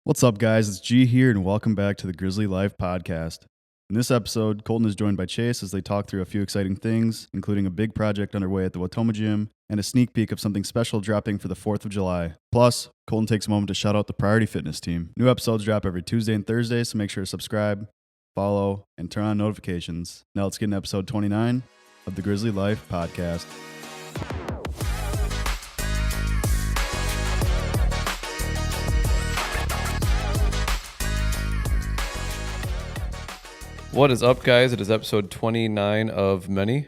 What's up, guys? It's G here, and welcome back to the Grizzly Life podcast. In this episode, Colton is joined by Chase as they talk through a few exciting things, including a big project underway at the Wautoma gym and a sneak peek of something special dropping for the 4th of July. Plus, Colton takes a moment to shout out the Priority Fitness team. New episodes drop every Tuesday and Thursday, so make sure to subscribe, follow, and turn on notifications. Now let's get into episode 29 of the Grizzly Life podcast. What is up, guys? It is episode 29 of many.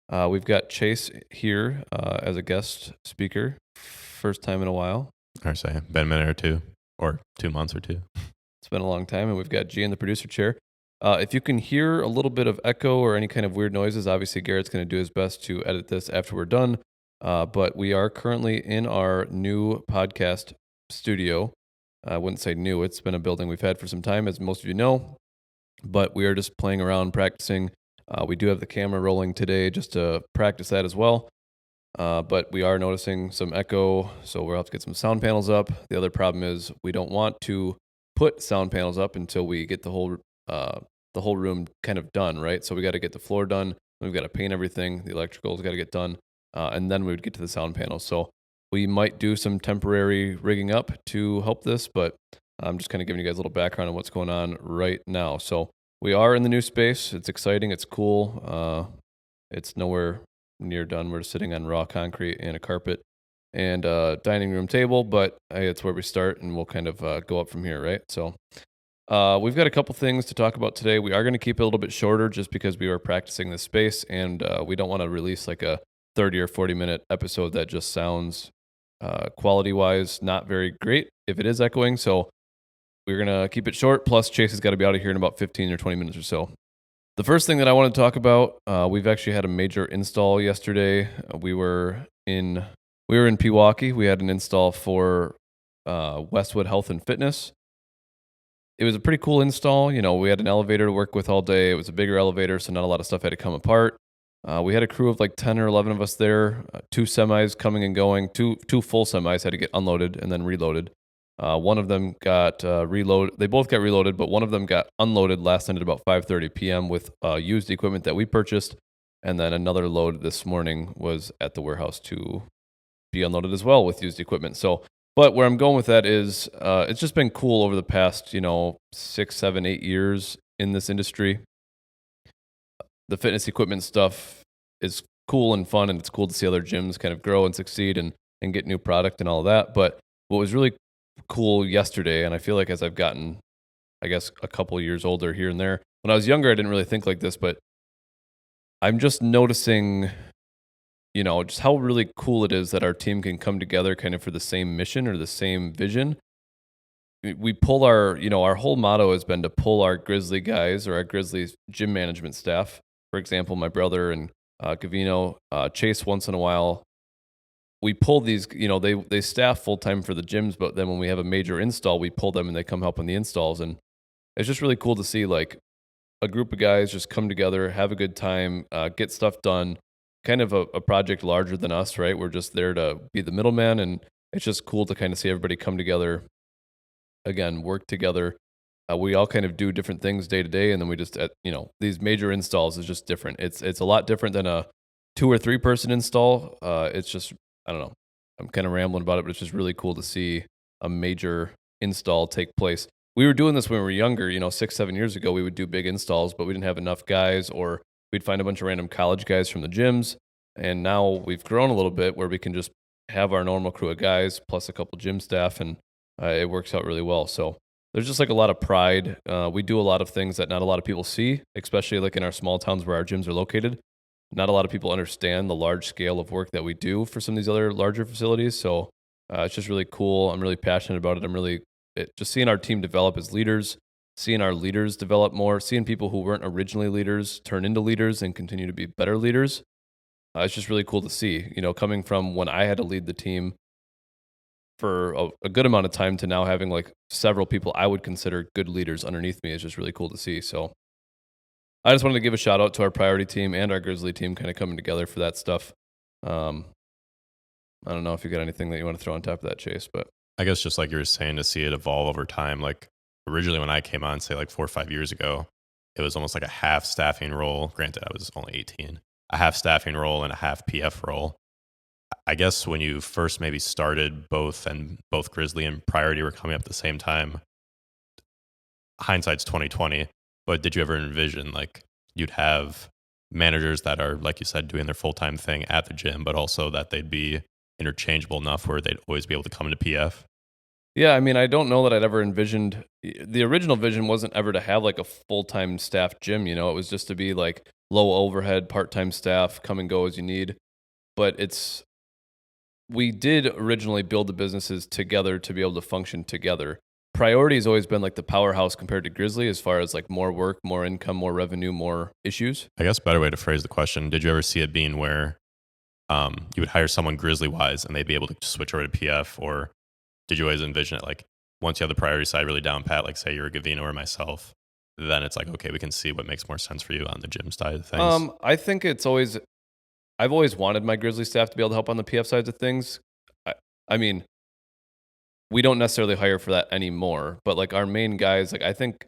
We've got Chase here as a guest speaker. First time in a while. Or say, been a minute or two, or 2 months or two. It's been a long time, and we've got G in the producer chair. If you can hear a little bit of echo or any kind of weird noises, obviously Garrett's going to do his best to edit this after we're done. But we are currently in our new podcast studio. I wouldn't say new. It's been a building we've had for some time, as most of you know. But we are just playing around, practicing. We do have the camera rolling today just to practice that as well. But we are noticing some echo, so we'll have to get some sound panels up. The other problem is we don't want to put sound panels up until we get the whole room kind of done, right? So we got to get the floor done. We've got to paint everything. The electrical's got to get done, and then we would get to the sound panels. So we might do some temporary rigging up to help this, but I'm just kind of giving you guys a little background on what's going on right now. So we are in the new space. It's exciting. It's cool. It's nowhere near done. We're sitting on raw concrete and a carpet and a dining room table, but hey, it's where we start, and we'll kind of go up from here, right? So we've got a couple things to talk about today. We are going to keep it a little bit shorter just because we are practicing this space, and we don't want to release like a 30 or 40-minute episode that just sounds quality-wise not very great if it is echoing. So we're going to keep it short, plus Chase has got to be out of here in about 15 or 20 minutes or so. The first thing that I want to talk about, we've actually had a major install yesterday. We were in Pewaukee. We had an install for Westwood Health and Fitness. It was a pretty cool install. You know, we had an elevator to work with all day. It was a bigger elevator, so not a lot of stuff had to come apart. We had a crew of like 10 or 11 of us there, 2 semis coming and going. Two full semis had to get unloaded and then reloaded. One of them got reloaded. They both got reloaded, but one of them got unloaded last night at about 5:30 p.m. with used equipment that we purchased. And then another load this morning was at the warehouse to be unloaded as well with used equipment. So, but where I'm going with that is it's just been cool over the past, 6, 7, 8 years in this industry. The fitness equipment stuff is cool and fun, and it's cool to see other gyms kind of grow and succeed and get new product and all of that. But what was really cool yesterday, and I feel like as I've gotten, I guess, a couple years older here and there, when I was younger, I didn't really think like this, but I'm just noticing, just how really cool it is that our team can come together kind of for the same mission or the same vision. We pull our whole motto has been to pull our Grizzly guys or our Grizzly gym management staff. For example, my brother and Gavino, Chase once in a while, we pull these, they staff full-time for the gyms, but then when we have a major install, we pull them and they come help on the installs. And it's just really cool to see like a group of guys just come together, have a good time, get stuff done, kind of a project larger than us, right? We're just there to be the middleman, and it's just cool to kind of see everybody come together, again, work together. We all kind of do different things day to day, and then we just, these major installs is just different. It's a lot different than a 2 or 3 person install. It's just, I don't know. I'm kind of rambling about it, but it's just really cool to see a major install take place. We were doing this when we were younger, 6, 7 years ago. We would do big installs, but we didn't have enough guys, or we'd find a bunch of random college guys from the gyms. And now we've grown a little bit where we can just have our normal crew of guys plus a couple gym staff, and it works out really well. So there's just like a lot of pride. We do a lot of things that not a lot of people see, especially like in our small towns where our gyms are located. Not a lot of people understand the large scale of work that we do for some of these other larger facilities. So it's just really cool. I'm really passionate about it. Just seeing our team develop as leaders, seeing our leaders develop more, seeing people who weren't originally leaders turn into leaders and continue to be better leaders. It's just really cool to see, coming from when I had to lead the team for a good amount of time to now having like several people I would consider good leaders underneath me is just really cool to see. So I just wanted to give a shout out to our priority team and our Grizzly team kind of coming together for that stuff. I don't know if you got anything that you want to throw on top of that, Chase, but I guess just like you were saying, to see it evolve over time. Like originally when I came on, say like 4 or 5 years ago, it was almost like a half staffing role. Granted, I was only 18, a half staffing role and a half PF role. I guess when you first maybe started both Grizzly and Priority were coming up at the same time, hindsight's 2020, but did you ever envision like you'd have managers that are, like you said, doing their full-time thing at the gym, but also that they'd be interchangeable enough where they'd always be able to come into PF? Yeah, I mean, I don't know that I'd ever envisioned the original vision wasn't ever to have like a full-time staff gym, it was just to be like low overhead, part-time staff, come and go as you need. But we did originally build the businesses together to be able to function together. Priority has always been like the powerhouse compared to Grizzly as far as like more work, more income, more revenue, more issues. I guess a better way to phrase the question, did you ever see it being where you would hire someone Grizzly wise and they'd be able to switch over to PF? Or did you always envision it like once you have the Priority side really down pat, like say you're a Gavino or myself, then it's like, okay, we can see what makes more sense for you on the gym side of things? I think I've always wanted my Grizzly staff to be able to help on the PF sides of things. I mean, we don't necessarily hire for that anymore, but like our main guys, like I think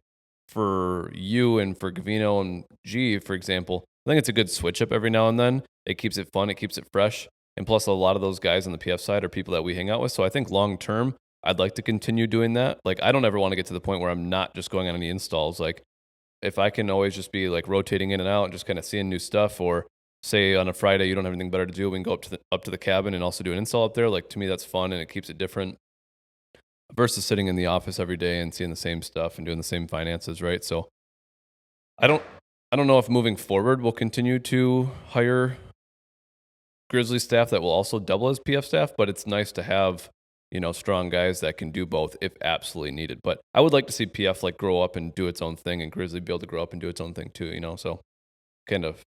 for you and for Gavino and G, for example, I think it's a good switch up every now and then. It keeps it fun, it keeps it fresh. And plus, a lot of those guys on the PF side are people that we hang out with. So I think long term, I'd like to continue doing that. Like, I don't ever want to get to the point where I'm not just going on any installs. Like, if I can always just be like rotating in and out and just kind of seeing new stuff, or say on a Friday you don't have anything better to do, we can go up to the cabin and also do an install up there. Like, to me, that's fun and it keeps it different versus sitting in the office every day and seeing the same stuff and doing the same finances, right? So I don't know if moving forward we'll continue to hire Grizzly staff that will also double as PF staff, but it's nice to have, strong guys that can do both if absolutely needed. But I would like to see PF like grow up and do its own thing, and Grizzly be able to grow up and do its own thing too, so kind of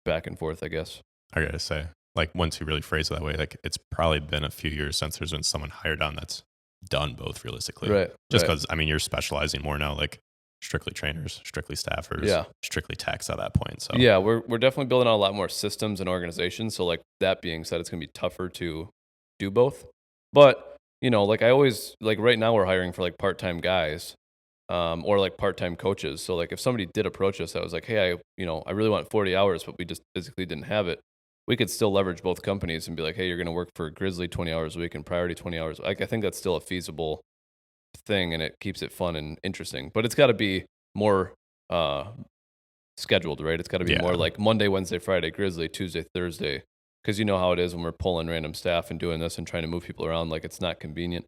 back and forth, I guess. I gotta say, like once you really phrase it that way, like it's probably been a few years since there's been someone hired on that's done both realistically. Right. Just right. because, I mean, you're specializing more now, like strictly trainers, strictly staffers, Yeah. strictly techs at that point. So Yeah, we're definitely building out a lot more systems and organizations. So like that being said, it's gonna be tougher to do both. But like I always like right now we're hiring for like part-time guys, or like part-time coaches. So like if somebody did approach us that was like, hey, I really want 40 hours, but we just physically didn't have it, we could still leverage both companies and be like, hey, you're gonna work for Grizzly 20 hours a week and Priority 20 hours. Like I think that's still a feasible thing and it keeps it fun and interesting. But it's gotta be more scheduled, right? It's got to be more like Monday, Wednesday, Friday, Grizzly, Tuesday, Thursday. Because you know how it is when we're pulling random staff and doing this and trying to move people around. Like it's not convenient.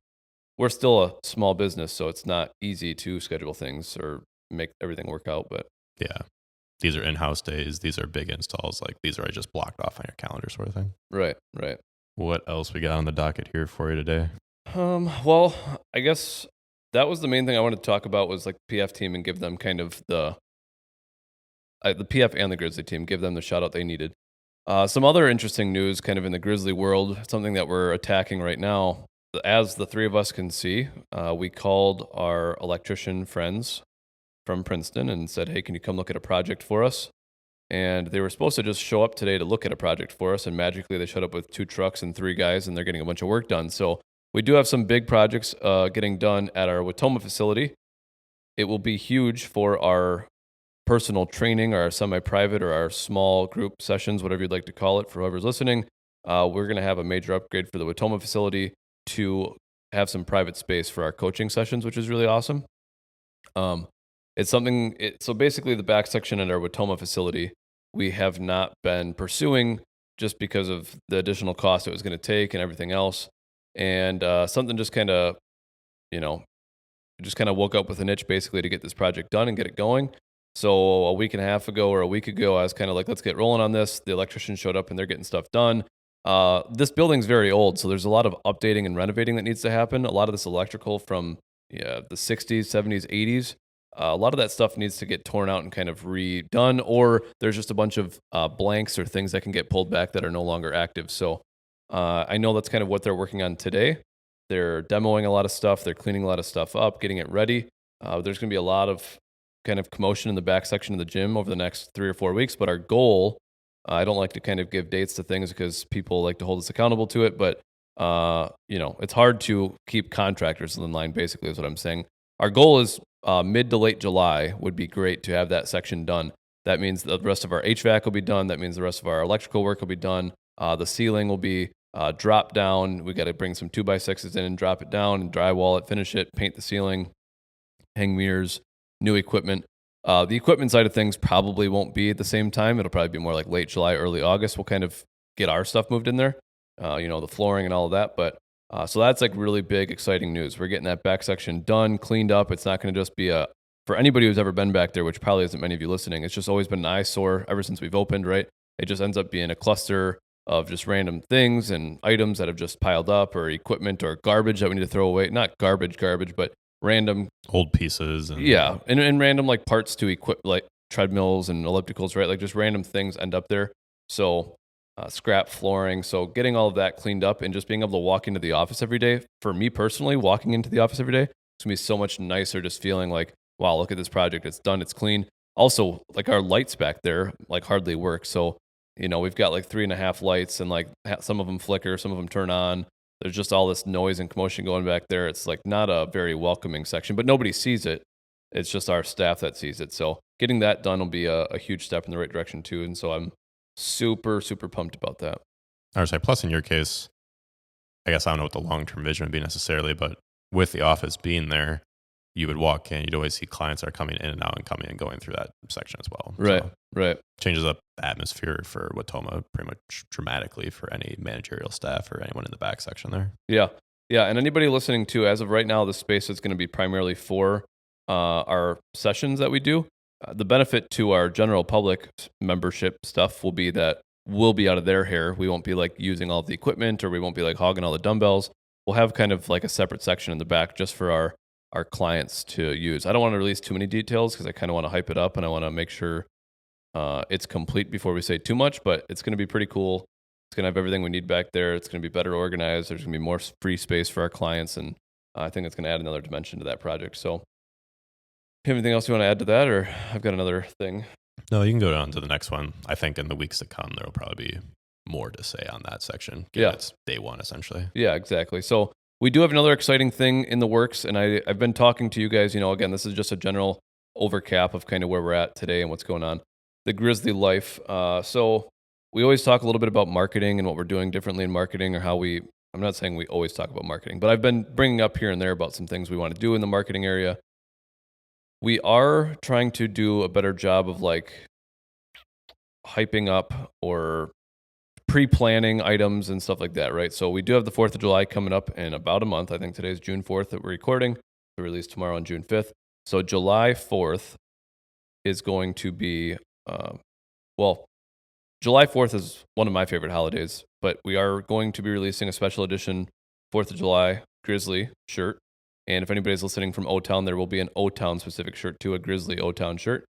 We're still a small business, so it's not easy to schedule things or make everything work out. But yeah, these are in-house days. These are big installs. Like these are just blocked off on your calendar sort of thing. Right. What else we got on the docket here for you today? Well, I guess that was the main thing I wanted to talk about was like the PF team and give them kind of the PF and the Grizzly team, give them the shout out they needed. Some other interesting news kind of in the Grizzly world, something that we're attacking right now. As the three of us can see, we called our electrician friends from Princeton and said, hey, can you come look at a project for us? And they were supposed to just show up today to look at a project for us. And magically they showed up with 2 trucks and 3 guys and they're getting a bunch of work done. So we do have some big projects getting done at our Wautoma facility. It will be huge for our personal training or our semi-private or our small group sessions, whatever you'd like to call it for whoever's listening. We're going to have a major upgrade for the Wautoma facility to have some private space for our coaching sessions, which is really awesome. So basically the back section at our Wautoma facility, we have not been pursuing just because of the additional cost it was going to take and everything else. And something just kind of, woke up with an itch basically to get this project done and get it going. So a week and a half ago or a week ago, I was kind of like, let's get rolling on this. The electrician showed up and they're getting stuff done. This building's very old, so there's a lot of updating and renovating that needs to happen. A lot of this electrical from the 60s, 70s, 80s, a lot of that stuff needs to get torn out and kind of redone, or there's just a bunch of blanks or things that can get pulled back that are no longer active. So I know that's kind of what they're working on today. They're demoing a lot of stuff. They're cleaning a lot of stuff up, getting it ready. There's going to be a lot of kind of commotion in the back section of the gym over the next 3 or 4 weeks. But our goal, I don't like to kind of give dates to things because people like to hold us accountable to it, but It's hard to keep contractors in line, basically, is what I'm saying. Our goal is mid to late July would be great to have that section done. That means the rest of our HVAC will be done. That means the rest of our electrical work will be done. The ceiling will be dropped down. We got to bring some 2x6s in and drop it down and drywall it, finish it, paint the ceiling, hang mirrors, new equipment. The equipment side of things probably won't be at the same time. It'll probably be more like late July, early August. We'll kind of get our stuff moved in there, the flooring and all of that. But so that's like really big, exciting news. We're getting that back section done, cleaned up. It's not going to just be for anybody who's ever been back there, which probably isn't many of you listening, it's just always been an eyesore ever since we've opened, right? It just ends up being a cluster of just random things and items that have just piled up, or equipment or garbage that we need to throw away. Not garbage, but random old pieces. And and random like parts to equip, like treadmills and ellipticals, right? Like just random things end up there. So scrap flooring. So getting all of that cleaned up and just being able to walk into the office every day, for me personally, walking into the office every day, it's going to be so much nicer just feeling like, wow, look at this project. It's done. It's clean. Also, like our lights back there, like hardly work. So, we've got like 3.5 lights and like some of them flicker, some of them turn on. There's just all this noise and commotion going back there. It's like not a very welcoming section, but nobody sees it. It's just our staff that sees it. So getting that done will be a huge step in the right direction too. And so I'm super, super pumped about that. I would say, plus in your case, I guess I don't know what the long-term vision would be necessarily, but with the office being there, you would walk in, you'd always see clients that are coming in and out and coming and going through that section as well. Right, so right. Changes up the atmosphere for Wautoma pretty much dramatically for any managerial staff or anyone in the back section there. Yeah. Yeah. And anybody listening to, as of right now, the space is going to be primarily for our sessions that we do. The benefit to our general public membership stuff will be that we'll be out of their hair. We won't be like using all the equipment, or we won't be like hogging all the dumbbells. We'll have kind of like a separate section in the back just for our clients to use. I don't want to release too many details because I kind of want to hype it up and I want to make sure it's complete before we say too much, but it's going to be pretty cool. It's going to have everything we need back there. It's going to be better organized. There's going to be more free space for our clients, and I think it's going to add another dimension to that project. So, you have anything else you want to add to that, or I've got another thing? No, you can go on to the next one. I think in the weeks to come, there will probably be more to say on that section. Yeah. It's day one, essentially. Yeah, exactly. So we do have another exciting thing in the works, and I've been talking to you guys, again, this is just a general overcap of kind of where we're at today and what's going on. The Grizzly life. So we always talk a little bit about marketing and what we're doing differently in marketing, or I'm not saying we always talk about marketing, but I've been bringing up here and there about some things we want to do in the marketing area. We are trying to do a better job of like hyping up or pre-planning items and stuff like that, right? So we do have the 4th of July coming up in about a month. I think today's June 4th that we're recording. We release tomorrow on June 5th. So July 4th is going to be, July 4th is one of my favorite holidays, but we are going to be releasing a special edition 4th of July Grizzly shirt. And if anybody's listening from O-Town, there will be an O-Town specific shirt too, a Grizzly O-Town shirt.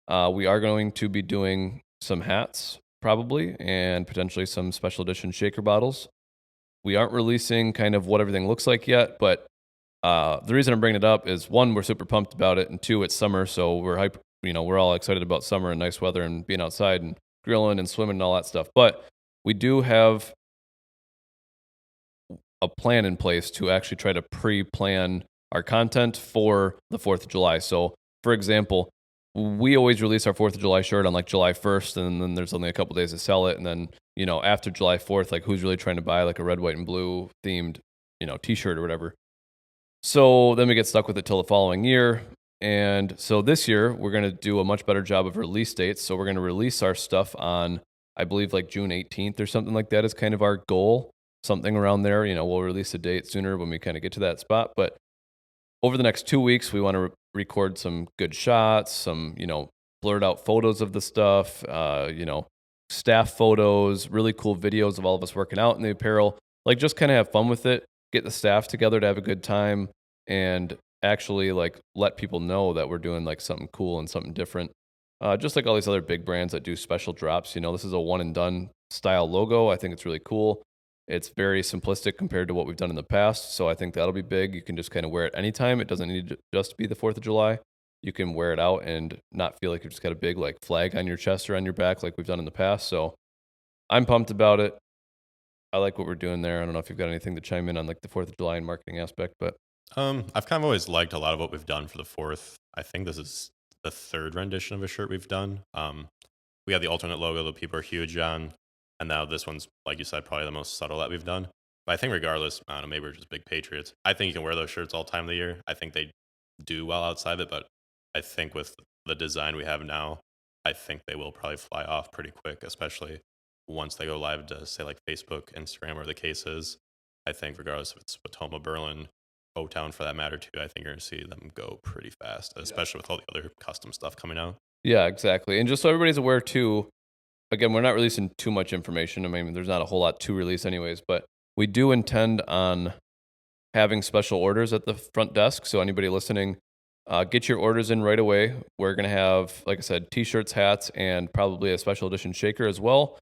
We are going to be doing some hats, probably, and potentially some special edition shaker bottles. We aren't releasing kind of what everything looks like yet, but the reason I'm bringing it up is, one, we're super pumped about it, and two, it's summer, so we're hype. We're all excited about summer and nice weather and being outside and grilling and swimming and all that stuff. But we do have a plan in place to actually try to pre-plan our content for the 4th of July. So, for example, we always release our 4th of July shirt on like July 1st, and then there's only a couple days to sell it. And then, after July 4th, like who's really trying to buy like a red, white, and blue themed, t-shirt or whatever. So then we get stuck with it till the following year. And so this year, we're going to do a much better job of release dates. So we're going to release our stuff on, I believe, like June 18th or something like that is kind of our goal. Something around there. We'll release a date sooner when we kind of get to that spot. But over the next 2 weeks, we want to record some good shots, some, blurred out photos of the stuff, staff photos, really cool videos of all of us working out in the apparel. Like, just kind of have fun with it, get the staff together to have a good time, and actually like let people know that we're doing like something cool and something different. Just like all these other big brands that do special drops, this is a one and done style logo. I think it's really cool. It's very simplistic compared to what we've done in the past. So I think that'll be big. You can just kind of wear it anytime. It doesn't need to just be the 4th of July. You can wear it out and not feel like you've just got a big like flag on your chest or on your back like we've done in the past. So I'm pumped about it. I like what we're doing there. I don't know if you've got anything to chime in on like the 4th of July and marketing aspect, but I've kind of always liked a lot of what we've done for the 4th. I think this is the 3rd rendition of a shirt we've done. We had the alternate logo that people are huge on, and now this one's, like you said, probably the most subtle that we've done. But I think regardless, I don't know, maybe we're just big Patriots. I think you can wear those shirts all time of the year. I think they do well outside of it, but I think with the design we have now, I think they will probably fly off pretty quick, especially once they go live to, say, like Facebook, Instagram, or the case is. I think regardless if it's Wautoma, Berlin, O-Town for that matter too, I think you're going to see them go pretty fast, especially with all the other custom stuff coming out. yeah, exactly. And just so everybody's aware too, again, we're not releasing too much information. I mean, there's not a whole lot to release anyways, but we do intend on having special orders at the front desk. So anybody listening, get your orders in right away. We're going to have, like I said, t-shirts, hats, and probably a special edition shaker as well.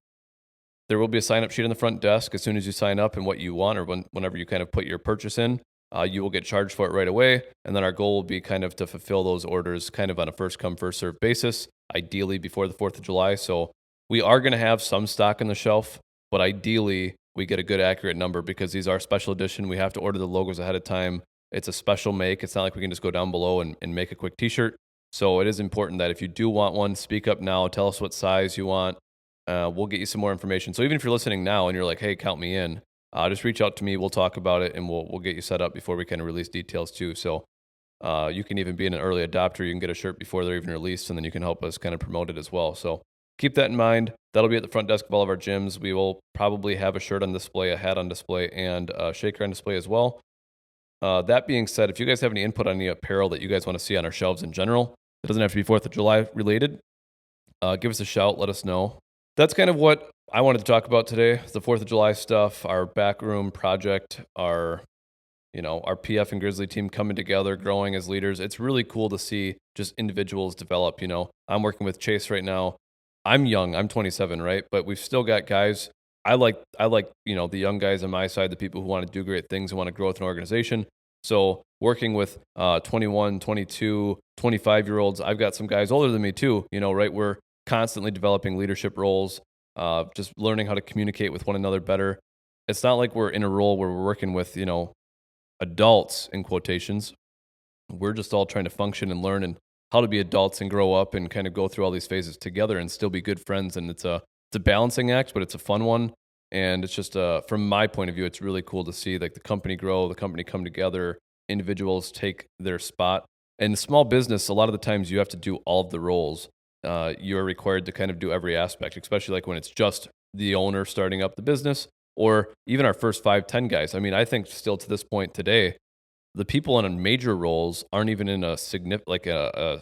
There will be a sign-up sheet on the front desk as soon as you sign up and what you want, or whenever you kind of put your purchase in. You will get charged for it right away. And then our goal will be kind of to fulfill those orders kind of on a first-come, first-served basis, ideally before the 4th of July. So we are going to have some stock on the shelf, but ideally we get a good accurate number because these are special edition. We have to order the logos ahead of time. It's a special make. It's not like we can just go down below and make a quick t-shirt. So it is important that if you do want one, speak up now. Tell us what size you want. We'll get you some more information. So even if you're listening now and you're like, hey, count me in, just reach out to me. We'll talk about it and we'll get you set up before we kind of release details too. So you can even be an early adopter. You can get a shirt before they're even released, and then you can help us kind of promote it as well. So keep that in mind. That'll be at the front desk of all of our gyms. We will probably have a shirt on display, a hat on display, and a shaker on display as well. That being said, if you guys have any input on any apparel that you guys want to see on our shelves in general, it doesn't have to be 4th of July related. Give us a shout. Let us know. That's kind of what I wanted to talk about today. The 4th of July stuff, our backroom project, our PF and Grizzly team coming together, growing as leaders. It's really cool to see just individuals develop. I'm working with Chase right now. I'm young. I'm 27, right? But we've still got guys. I like, the young guys on my side, the people who want to do great things and want to grow with an organization. So working with 21, 22, 25-year-olds, I've got some guys older than me too, right? We're constantly developing leadership roles, just learning how to communicate with one another better. It's not like we're in a role where we're working with, adults in quotations. We're just all trying to function and learn and how to be adults and grow up and kind of go through all these phases together and still be good friends. And it's a balancing act, but it's a fun one. And it's just, from my point of view, it's really cool to see like the company grow, the company come together, individuals take their spot. And small business, a lot of the times you have to do all of the roles. You're required to kind of do every aspect, especially like when it's just the owner starting up the business or even our first 5-10 guys. I mean, I think still to this point today, the people in major roles aren't even in a significant, like a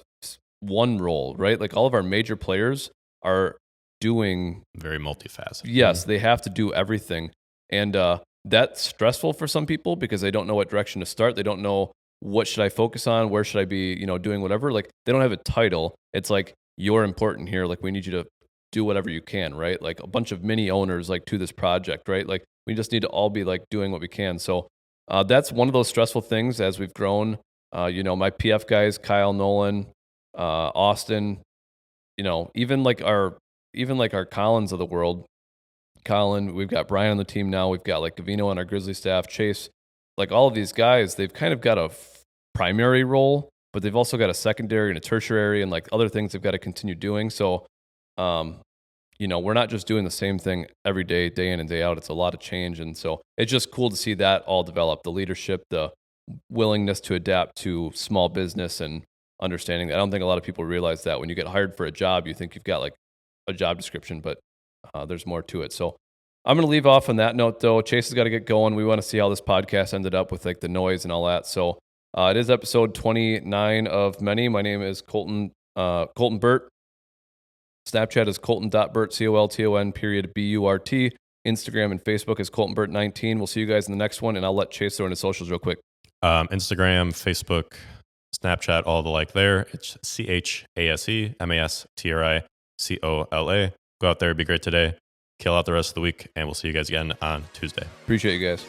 one role, right? Like all of our major players are doing very multifaceted. Yes, they have to do everything. And that's stressful for some people because they don't know what direction to start. They don't know what should I focus on? Where should I be, doing whatever? Like they don't have a title. It's like, you're important here. Like we need you to do whatever you can, right? Like a bunch of mini owners like to this project, right? Like we just need to all be like doing what we can. So that's one of those stressful things as we've grown. My PF guys, Kyle, Nolan, Austin, even like our Collins of the world. Colin, we've got Brian on the team now. We've got like Gavino on our Grizzly staff, Chase, like all of these guys, they've kind of got a primary role, but they've also got a secondary and a tertiary and like other things they've got to continue doing. So, we're not just doing the same thing every day, day in and day out. It's a lot of change. And so it's just cool to see that all develop, the leadership, the willingness to adapt to small business and understanding that. I don't think a lot of people realize that when you get hired for a job, you think you've got like a job description, but there's more to it. So I'm going to leave off on that note though. Chase has got to get going. We want to see how this podcast ended up with like the noise and all that. So it is episode 29 of many. My name is Colton Burt. Snapchat is colton.burt, COLTON.BURT. Instagram and Facebook is coltonburt19. We'll see you guys in the next one, and I'll let Chase throw in his socials real quick. Instagram, Facebook, Snapchat, all the like there. It's CHASEMASTRICOLA. Go out there, be great today. Kill out the rest of the week, and we'll see you guys again on Tuesday. Appreciate you guys.